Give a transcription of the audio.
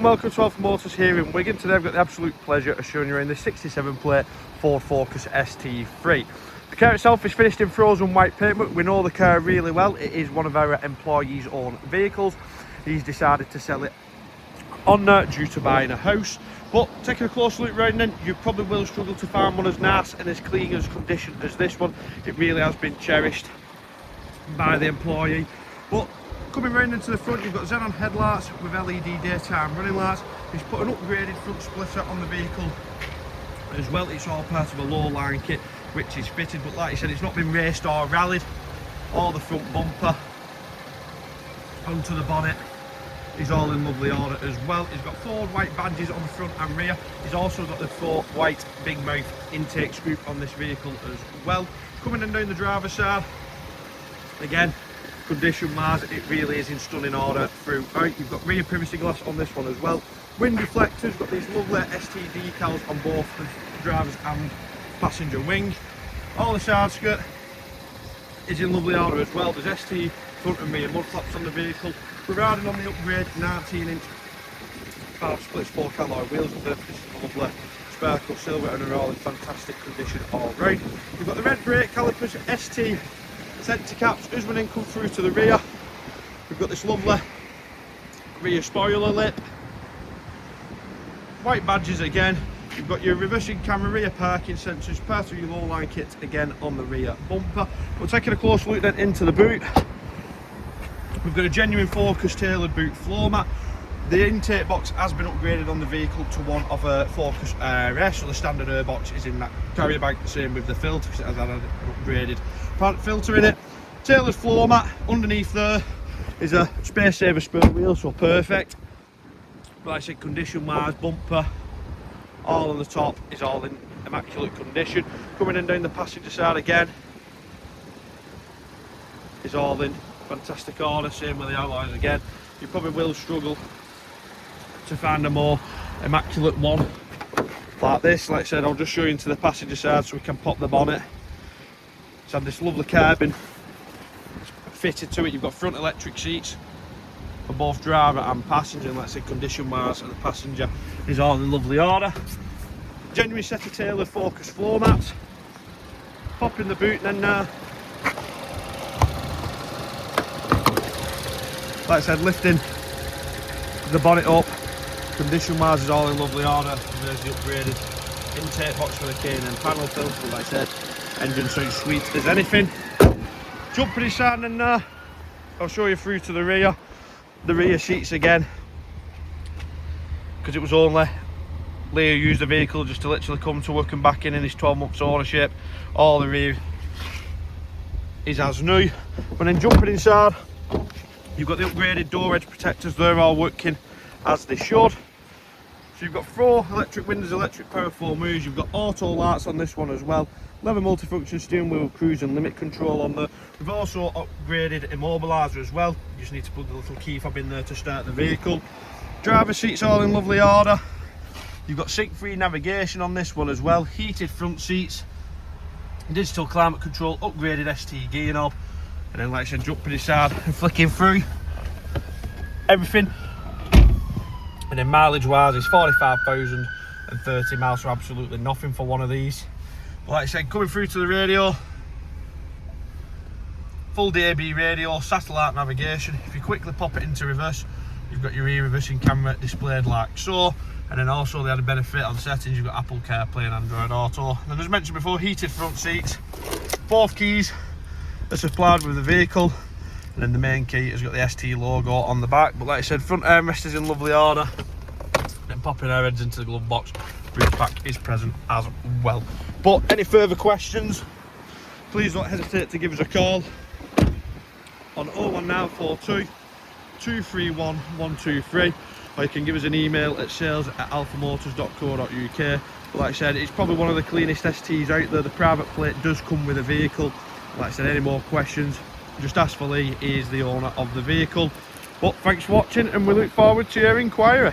Welcome to Alpha Motors here in Wigan. Today I've got the absolute pleasure of showing you around the 67 plate Ford Focus ST-3. The car itself is finished in frozen white paint. We know the car really well. It is one of our employees' own vehicles. He's decided to sell it on due to buying a house. But taking a close look around then, you probably will struggle to find one as nice and as clean as condition as this one. It really has been cherished by the employee. But coming round into the front, you've got Xenon headlights with LED daytime running lights. He's put an upgraded front splitter on the vehicle as well. It's all part of a low line kit which is fitted, but like I said, it's not been raced or rallied. All the front bumper onto the bonnet is all in lovely order as well. He's got 4 white badges on the front and rear. He's also got the 4 white big mouth intake scoop on this vehicle as well. Coming in down the driver's side, again, condition wise, it really is in stunning order throughout. You've got rear privacy glass on this one as well. Wind reflectors, got these lovely ST decals on both the driver's and passenger wing. All the side skirt is in lovely order as well. There's ST front and rear mud flaps on the vehicle. We're riding on the upgrade 19-inch 5-split spoke alloy wheels with this lovely sparkle silver, and are all in fantastic condition all round. You've got the red brake calipers, ST centre caps, as when in come through to the rear. We've got this lovely rear spoiler lip, white badges again. You've got your reversing camera, rear parking sensors, part of your low line kit again on the rear bumper. We're taking a close look then into the boot. We've got a genuine Focus tailored boot floor mat. The intake box has been upgraded on the vehicle to one of a Focus air, so the standard air box is in that carrier bag, the same with the filter because it has had an upgraded filter in it. Tailored floor mat. Underneath there is a space saver spur wheel, so perfect. But like I said, condition wise, bumper, all on the top is all in immaculate condition. Coming in down the passenger side again is all in fantastic order, same with the alloys again. You probably will struggle to find a more immaculate one like this. Like I said, I'll just show you into the passenger side so we can pop the bonnet. It's had this lovely carbon fitted to it. You've got front electric seats for both driver and passenger, and like I said, condition wise and the passenger is all in lovely order. Genuine set of tailored Focus floor mats. Pop in the boot and then like I said, lifting the bonnet up, condition wise is all in lovely order. There's the upgraded intake box for the K&N panel filter. Like I said, engine sounds sweet as anything. Jumping inside and I'll show you through to the rear seats again, because it was only Leo used the vehicle just to literally come to work and back in his 12 months ownership. All the rear is as new. When then jumping inside, you've got the upgraded door edge protectors. They're all working as they should. So you've got 4 electric windows, electric power 4 moves. You've got auto lights on this one as well. Leather multifunction steering wheel, cruise and limit control on there. We've also upgraded Immobiliser as well. You just need to plug the little key fob in there to start the vehicle. Driver seats all in lovely order. You've got sync-free navigation on this one as well. Heated front seats, digital climate control, upgraded ST gear knob. And then like I said, jumping inside and flicking through everything. And then mileage wise is 45,030 miles, so absolutely nothing for one of these. But like I said, coming through to the radio, full DAB radio, satellite navigation. If you quickly pop it into reverse, you've got your rear reversing camera displayed like so. And then also the added benefit on settings, you've got Apple CarPlay and Android Auto. And as mentioned before, heated front seats, both keys are supplied with the vehicle, and then the main key has got the ST logo on the back. But like I said, front armrest is in lovely order. Then popping our heads into the glove box, boot pack is present as well. But any further questions, please don't hesitate to give us a call on 01942 231 123, or you can give us an email at sales@alphamotors.co.uk. But like I said, it's probably one of the cleanest STs out there. The private plate does come with a vehicle. Like I said, any more questions, just ask for Lee. He is the owner of the vehicle. But thanks for watching, and we look forward to your inquiry.